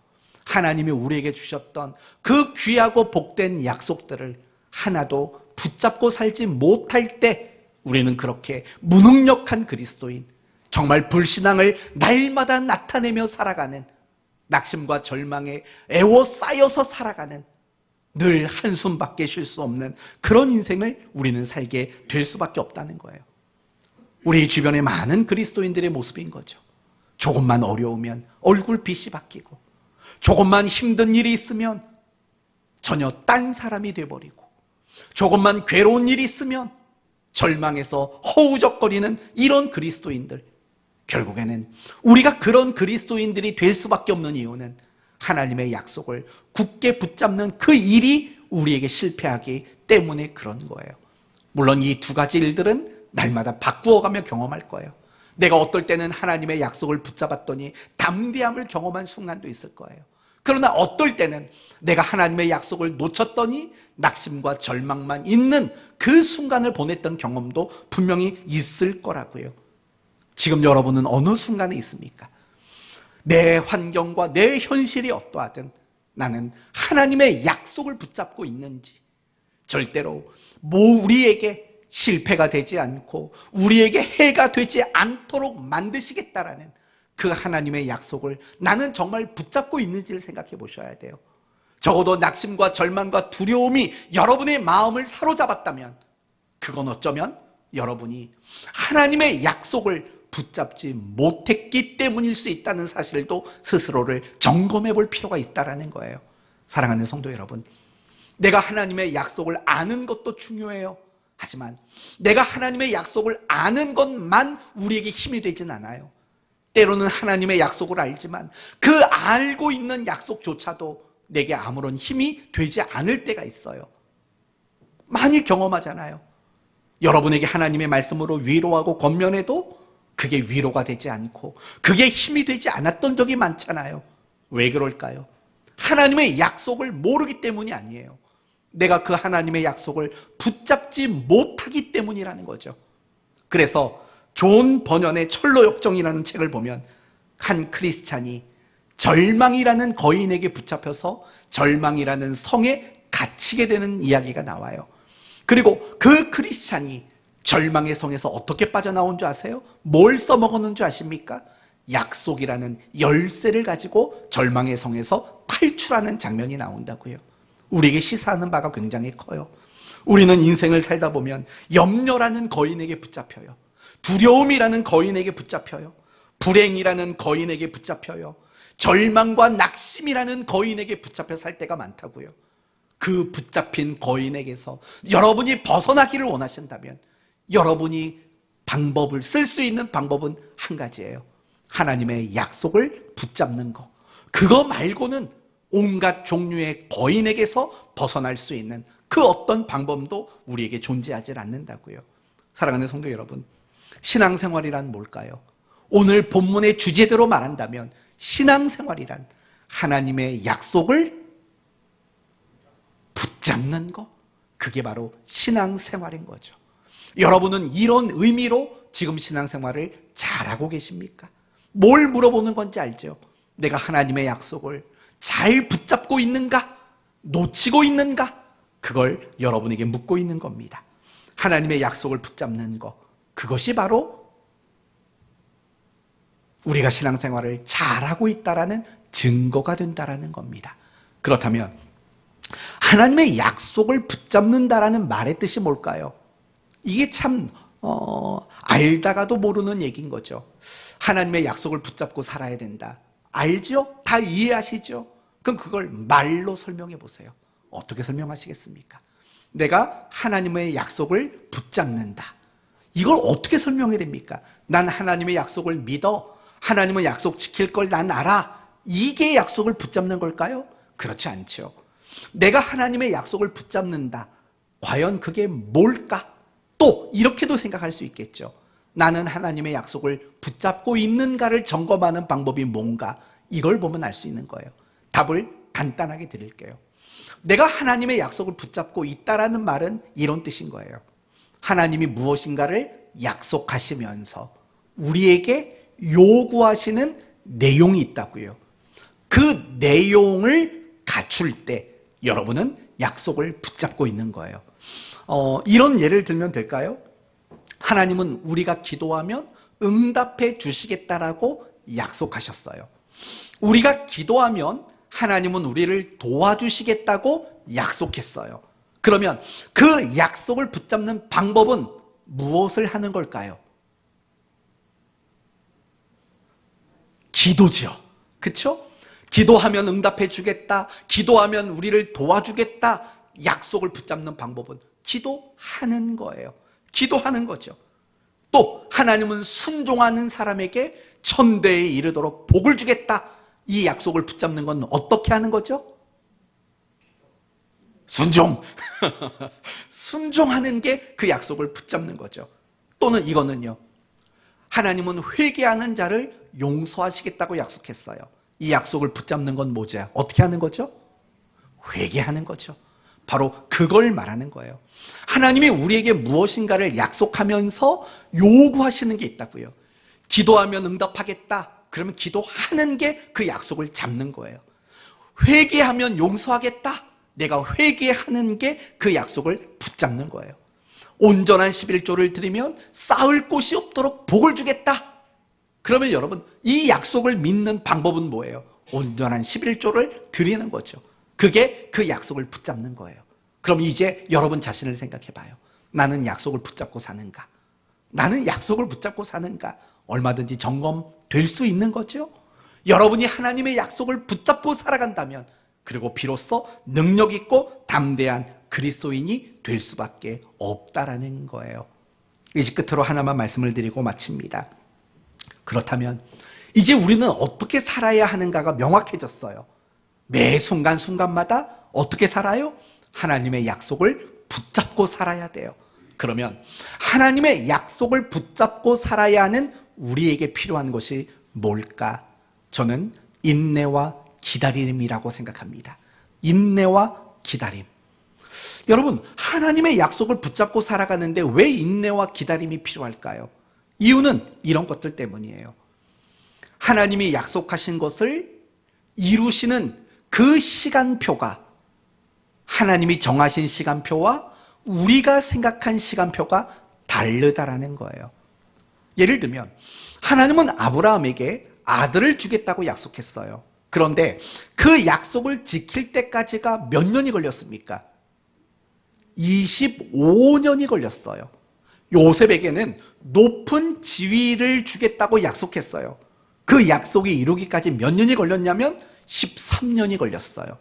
하나님이 우리에게 주셨던 그 귀하고 복된 약속들을 하나도 붙잡고 살지 못할 때 우리는 그렇게 무능력한 그리스도인, 정말 불신앙을 날마다 나타내며 살아가는, 낙심과 절망에 애워싸여서 살아가는, 늘 한숨밖에 쉴 수 없는 그런 인생을 우리는 살게 될 수밖에 없다는 거예요. 우리 주변에 많은 그리스도인들의 모습인 거죠. 조금만 어려우면 얼굴빛이 바뀌고 조금만 힘든 일이 있으면 전혀 딴 사람이 돼버리고 조금만 괴로운 일이 있으면 절망해서 허우적거리는 이런 그리스도인들, 결국에는 우리가 그런 그리스도인들이 될 수밖에 없는 이유는 하나님의 약속을 굳게 붙잡는 그 일이 우리에게 실패하기 때문에 그런 거예요. 물론 이 두 가지 일들은 날마다 바꾸어가며 경험할 거예요. 내가 어떨 때는 하나님의 약속을 붙잡았더니 담대함을 경험한 순간도 있을 거예요. 그러나 어떨 때는 내가 하나님의 약속을 놓쳤더니 낙심과 절망만 있는 그 순간을 보냈던 경험도 분명히 있을 거라고요. 지금 여러분은 어느 순간에 있습니까? 내 환경과 내 현실이 어떠하든 나는 하나님의 약속을 붙잡고 있는지, 절대로 우리에게 실패가 되지 않고 우리에게 해가 되지 않도록 만드시겠다라는 그 하나님의 약속을 나는 정말 붙잡고 있는지를 생각해 보셔야 돼요. 적어도 낙심과 절망과 두려움이 여러분의 마음을 사로잡았다면 그건 어쩌면 여러분이 하나님의 약속을 붙잡지 못했기 때문일 수 있다는 사실도 스스로를 점검해 볼 필요가 있다는 거예요. 사랑하는 성도 여러분, 내가 하나님의 약속을 아는 것도 중요해요. 하지만 내가 하나님의 약속을 아는 것만 우리에게 힘이 되진 않아요. 때로는 하나님의 약속을 알지만 그 알고 있는 약속조차도 내게 아무런 힘이 되지 않을 때가 있어요. 많이 경험하잖아요. 여러분에게 하나님의 말씀으로 위로하고 권면해도 그게 위로가 되지 않고 그게 힘이 되지 않았던 적이 많잖아요. 왜 그럴까요? 하나님의 약속을 모르기 때문이 아니에요. 내가 그 하나님의 약속을 붙잡지 못하기 때문이라는 거죠. 그래서 존 버년의 철로역정이라는 책을 보면 한 크리스찬이 절망이라는 거인에게 붙잡혀서 절망이라는 성에 갇히게 되는 이야기가 나와요. 그리고 그 크리스찬이 절망의 성에서 어떻게 빠져나온 줄 아세요? 뭘 써먹었는 줄 아십니까? 약속이라는 열쇠를 가지고 절망의 성에서 탈출하는 장면이 나온다고요. 우리에게 시사하는 바가 굉장히 커요. 우리는 인생을 살다 보면 염려라는 거인에게 붙잡혀요. 두려움이라는 거인에게 붙잡혀요. 불행이라는 거인에게 붙잡혀요. 절망과 낙심이라는 거인에게 붙잡혀 살 때가 많다고요. 그 붙잡힌 거인에게서 여러분이 벗어나기를 원하신다면 여러분이 방법을 쓸 수 있는 방법은 한 가지예요. 하나님의 약속을 붙잡는 거. 그거 말고는 온갖 종류의 거인에게서 벗어날 수 있는 그 어떤 방법도 우리에게 존재하지 않는다고요. 사랑하는 성도 여러분, 신앙생활이란 뭘까요? 오늘 본문의 주제대로 말한다면 신앙생활이란 하나님의 약속을 붙잡는 거, 그게 바로 신앙생활인 거죠. 여러분은 이런 의미로 지금 신앙생활을 잘하고 계십니까? 뭘 물어보는 건지 알죠? 내가 하나님의 약속을 잘 붙잡고 있는가? 놓치고 있는가? 그걸 여러분에게 묻고 있는 겁니다. 하나님의 약속을 붙잡는 것, 그것이 바로 우리가 신앙생활을 잘하고 있다라는 증거가 된다라는 겁니다. 그렇다면 하나님의 약속을 붙잡는다라는 말의 뜻이 뭘까요? 이게 참 알다가도 모르는 얘기인 거죠. 하나님의 약속을 붙잡고 살아야 된다. 알죠? 다 이해하시죠? 그럼 그걸 말로 설명해 보세요. 어떻게 설명하시겠습니까? 내가 하나님의 약속을 붙잡는다. 이걸 어떻게 설명해야 됩니까? 난 하나님의 약속을 믿어. 하나님은 약속 지킬 걸 난 알아. 이게 약속을 붙잡는 걸까요? 그렇지 않죠. 내가 하나님의 약속을 붙잡는다. 과연 그게 뭘까? 또 이렇게도 생각할 수 있겠죠. 나는 하나님의 약속을 붙잡고 있는가를 점검하는 방법이 뭔가, 이걸 보면 알 수 있는 거예요. 답을 간단하게 드릴게요. 내가 하나님의 약속을 붙잡고 있다라는 말은 이런 뜻인 거예요. 하나님이 무엇인가를 약속하시면서 우리에게 요구하시는 내용이 있다고요. 그 내용을 갖출 때 여러분은 약속을 붙잡고 있는 거예요. 이런 예를 들면 될까요? 하나님은 우리가 기도하면 응답해 주시겠다라고 약속하셨어요. 우리가 기도하면 하나님은 우리를 도와주시겠다고 약속했어요. 그러면 그 약속을 붙잡는 방법은 무엇을 하는 걸까요? 기도지요. 그렇죠? 기도하면 응답해 주겠다. 기도하면 우리를 도와주겠다. 약속을 붙잡는 방법은 기도하는 거예요. 기도하는 거죠. 또 하나님은 순종하는 사람에게 천대에 이르도록 복을 주겠다. 이 약속을 붙잡는 건 어떻게 하는 거죠? 순종. 순종하는 게 그 약속을 붙잡는 거죠. 또는 이거는요. 하나님은 회개하는 자를 용서하시겠다고 약속했어요. 이 약속을 붙잡는 건 뭐죠? 어떻게 하는 거죠? 회개하는 거죠. 바로 그걸 말하는 거예요. 하나님이 우리에게 무엇인가를 약속하면서 요구하시는 게 있다고요. 기도하면 응답하겠다. 그러면 기도하는 게 그 약속을 잡는 거예요. 회개하면 용서하겠다. 내가 회개하는 게 그 약속을 붙잡는 거예요. 온전한 11조를 드리면 쌓을 곳이 없도록 복을 주겠다. 그러면 여러분, 이 약속을 믿는 방법은 뭐예요? 온전한 11조를 드리는 거죠. 그게 그 약속을 붙잡는 거예요. 그럼 이제 여러분 자신을 생각해 봐요. 나는 약속을 붙잡고 사는가? 나는 약속을 붙잡고 사는가? 얼마든지 점검될 수 있는 거죠. 여러분이 하나님의 약속을 붙잡고 살아간다면, 그리고 비로소 능력 있고 담대한 그리스도인이 될 수밖에 없다라는 거예요. 이제 끝으로 하나만 말씀을 드리고 마칩니다. 그렇다면 이제 우리는 어떻게 살아야 하는가가 명확해졌어요. 매 순간순간마다 어떻게 살아요? 하나님의 약속을 붙잡고 살아야 돼요. 그러면 하나님의 약속을 붙잡고 살아야 하는 우리에게 필요한 것이 뭘까? 저는 인내와 기다림이라고 생각합니다. 인내와 기다림. 여러분, 하나님의 약속을 붙잡고 살아가는데 왜 인내와 기다림이 필요할까요? 이유는 이런 것들 때문이에요. 하나님이 약속하신 것을 이루시는 그 시간표가, 하나님이 정하신 시간표와 우리가 생각한 시간표가 다르다라는 거예요. 예를 들면 하나님은 아브라함에게 아들을 주겠다고 약속했어요. 그런데 그 약속을 지킬 때까지가 몇 년이 걸렸습니까? 25년이 걸렸어요. 요셉에게는 높은 지위를 주겠다고 약속했어요. 그 약속이 이루기까지 몇 년이 걸렸냐면 13년이 걸렸어요.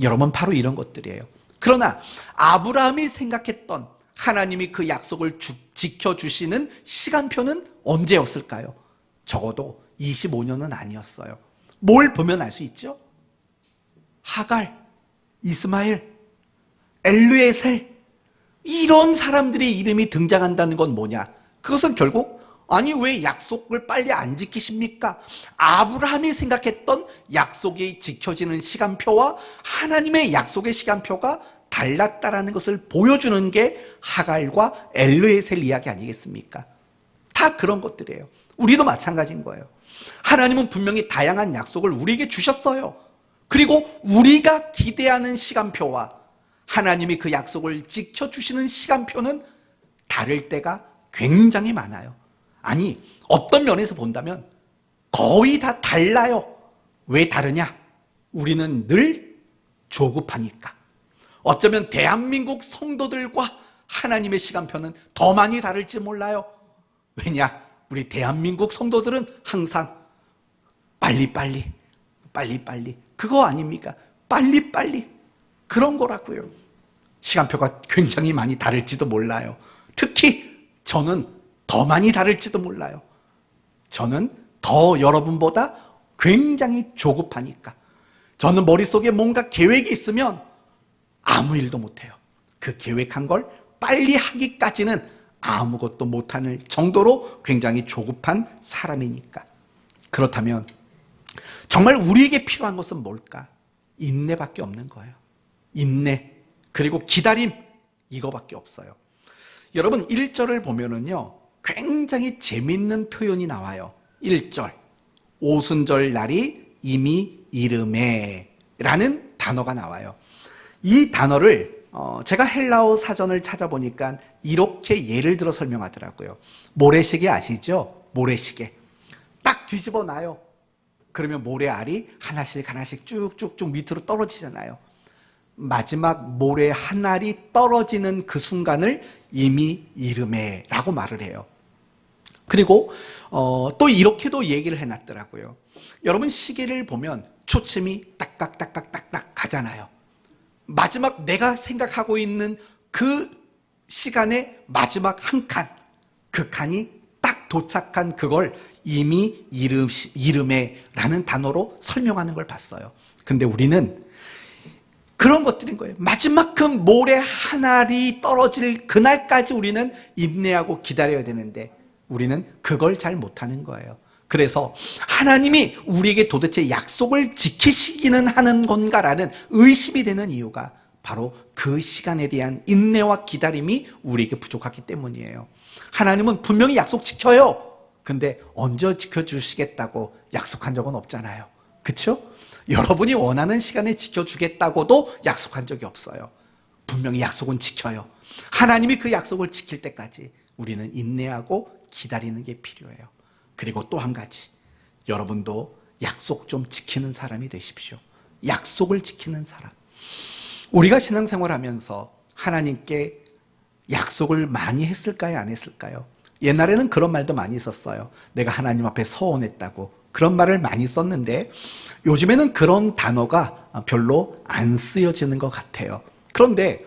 여러분, 바로 이런 것들이에요. 그러나 아브라함이 생각했던 하나님이 그 약속을 지켜주시는 시간표는 언제였을까요? 적어도 25년은 아니었어요. 뭘 보면 알 수 있죠? 하갈, 이스마엘, 엘르에셀, 이런 사람들의 이름이 등장한다는 건 뭐냐? 그것은 결국, 아니 왜 약속을 빨리 안 지키십니까? 아브라함이 생각했던 약속이 지켜지는 시간표와 하나님의 약속의 시간표가 달랐다라는 것을 보여주는 게 하갈과 엘르에셀 이야기 아니겠습니까? 다 그런 것들이에요. 우리도 마찬가지인 거예요. 하나님은 분명히 다양한 약속을 우리에게 주셨어요. 그리고 우리가 기대하는 시간표와 하나님이 그 약속을 지켜주시는 시간표는 다를 때가 굉장히 많아요. 아니, 어떤 면에서 본다면 거의 다 달라요. 왜 다르냐? 우리는 늘 조급하니까. 어쩌면 대한민국 성도들과 하나님의 시간표는 더 많이 다를지 몰라요. 왜냐? 우리 대한민국 성도들은 항상 빨리빨리 그거 아닙니까? 빨리빨리 그런 거라고요. 시간표가 굉장히 많이 다를지도 몰라요. 특히 저는 더 많이 다를지도 몰라요. 저는 더 여러분보다 굉장히 조급하니까. 저는 머릿속에 뭔가 계획이 있으면 아무 일도 못해요. 그 계획한 걸 빨리 하기까지는 아무것도 못하는 정도로 굉장히 조급한 사람이니까. 그렇다면 정말 우리에게 필요한 것은 뭘까? 인내밖에 없는 거예요. 인내, 그리고 기다림, 이거밖에 없어요. 여러분, 1절을 보면은요, 굉장히 재밌는 표현이 나와요. 1절, 오순절 날이 이미 이르매 라는 단어가 나와요. 이 단어를 제가 헬라어 사전을 찾아보니까 이렇게 예를 들어 설명하더라고요. 모래시계 아시죠? 모래시계. 딱 뒤집어 놔요. 그러면 모래알이 하나씩 쭉쭉쭉 밑으로 떨어지잖아요. 마지막 모래 한 알이 떨어지는 그 순간을 이미 이르매라고 말을 해요. 그리고 또 이렇게도 얘기를 해놨더라고요. 여러분, 시계를 보면 초침이 딱딱딱딱딱딱 가잖아요. 마지막 내가 생각하고 있는 그 시간의 마지막 한 칸, 그 칸이 딱 도착한 그걸 이미 이름에라는 단어로 설명하는 걸 봤어요. 근데 우리는 그런 것들인 거예요. 마지막 그 모래 한 알이 떨어질 그날까지 우리는 인내하고 기다려야 되는데 우리는 그걸 잘 못하는 거예요. 그래서 하나님이 우리에게 도대체 약속을 지키시기는 하는 건가라는 의심이 되는 이유가 바로 그 시간에 대한 인내와 기다림이 우리에게 부족하기 때문이에요. 하나님은 분명히 약속 지켜요. 근데 언제 지켜주시겠다고 약속한 적은 없잖아요. 그렇죠? 여러분이 원하는 시간에 지켜주겠다고도 약속한 적이 없어요. 분명히 약속은 지켜요. 하나님이 그 약속을 지킬 때까지 우리는 인내하고 기다리는 게 필요해요. 그리고 또 한 가지, 여러분도 약속 좀 지키는 사람이 되십시오. 약속을 지키는 사람. 우리가 신앙생활하면서 하나님께 약속을 많이 했을까요? 안 했을까요? 옛날에는 그런 말도 많이 있었어요. 내가 하나님 앞에 서원했다고. 그런 말을 많이 썼는데 요즘에는 그런 단어가 별로 안 쓰여지는 것 같아요. 그런데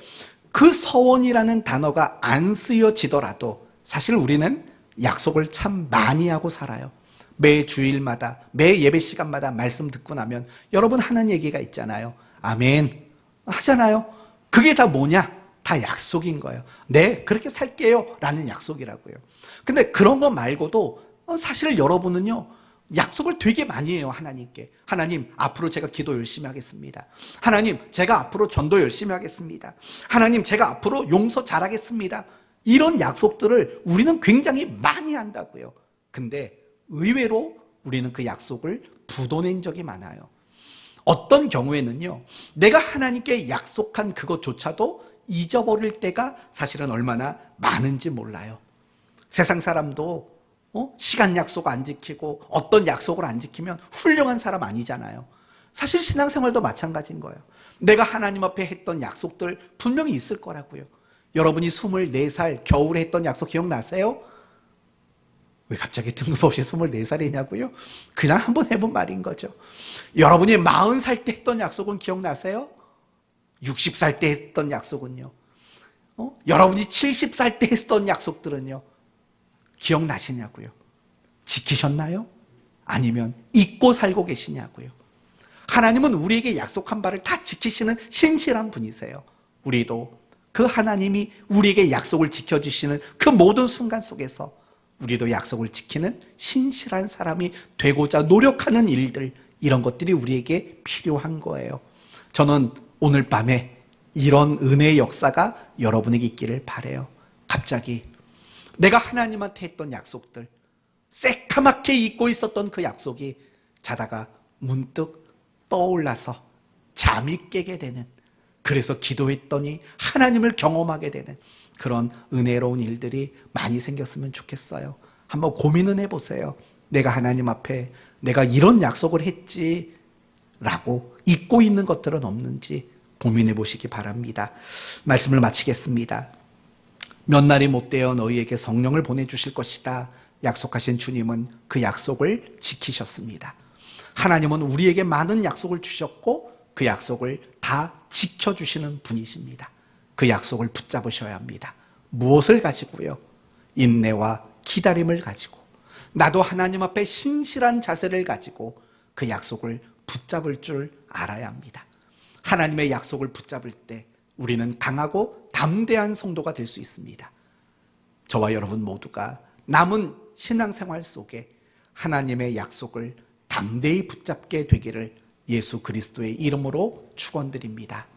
그 서원이라는 단어가 안 쓰여지더라도 사실 우리는 약속을 참 많이 하고 살아요. 매 주일마다, 매 예배 시간마다 말씀 듣고 나면 여러분 하는 얘기가 있잖아요. 아멘 하잖아요. 그게 다 뭐냐? 다 약속인 거예요. 네, 그렇게 살게요 라는 약속이라고요. 근데 그런 거 말고도 사실 여러분은요 약속을 되게 많이 해요. 하나님께. 하나님, 앞으로 제가 기도 열심히 하겠습니다. 하나님, 제가 앞으로 전도 열심히 하겠습니다. 하나님, 제가 앞으로 용서 잘하겠습니다. 이런 약속들을 우리는 굉장히 많이 한다고요. 근데 의외로 우리는 그 약속을 부도낸 적이 많아요. 어떤 경우에는요, 내가 하나님께 약속한 그것조차도 잊어버릴 때가 사실은 얼마나 많은지 몰라요. 세상 사람도 시간 약속 안 지키고 어떤 약속을 안 지키면 훌륭한 사람 아니잖아요. 사실 신앙생활도 마찬가지인 거예요. 내가 하나님 앞에 했던 약속들 분명히 있을 거라고요. 여러분이 24살 겨울에 했던 약속 기억나세요? 왜 갑자기 뜬금없이 24살이냐고요? 그냥 한번 해본 말인 거죠. 여러분이 40살 때 했던 약속은 기억나세요? 60살 때 했던 약속은요? 여러분이 70살 때 했던 약속들은요? 기억나시냐고요? 지키셨나요? 아니면 잊고 살고 계시냐고요? 하나님은 우리에게 약속한 바를 다 지키시는 신실한 분이세요. 우리도 그 하나님이 우리에게 약속을 지켜주시는 그 모든 순간 속에서 우리도 약속을 지키는 신실한 사람이 되고자 노력하는 일들, 이런 것들이 우리에게 필요한 거예요. 저는 오늘 밤에 이런 은혜의 역사가 여러분에게 있기를 바라요. 갑자기 내가 하나님한테 했던 약속들, 새카맣게 잊고 있었던 그 약속이 자다가 문득 떠올라서 잠이 깨게 되는, 그래서 기도했더니 하나님을 경험하게 되는 그런 은혜로운 일들이 많이 생겼으면 좋겠어요. 한번 고민은 해보세요. 내가 하나님 앞에 내가 이런 약속을 했지 라고 잊고 있는 것들은 없는지 고민해 보시기 바랍니다. 말씀을 마치겠습니다. 몇 날이 못되어 너희에게 성령을 보내주실 것이다 약속하신 주님은 그 약속을 지키셨습니다. 하나님은 우리에게 많은 약속을 주셨고 그 약속을 다 지켜주시는 분이십니다. 그 약속을 붙잡으셔야 합니다. 무엇을 가지고요? 인내와 기다림을 가지고, 나도 하나님 앞에 신실한 자세를 가지고 그 약속을 붙잡을 줄 알아야 합니다. 하나님의 약속을 붙잡을 때 우리는 강하고 담대한 성도가 될 수 있습니다. 저와 여러분 모두가 남은 신앙생활 속에 하나님의 약속을 담대히 붙잡게 되기를 예수 그리스도의 이름으로 축원드립니다.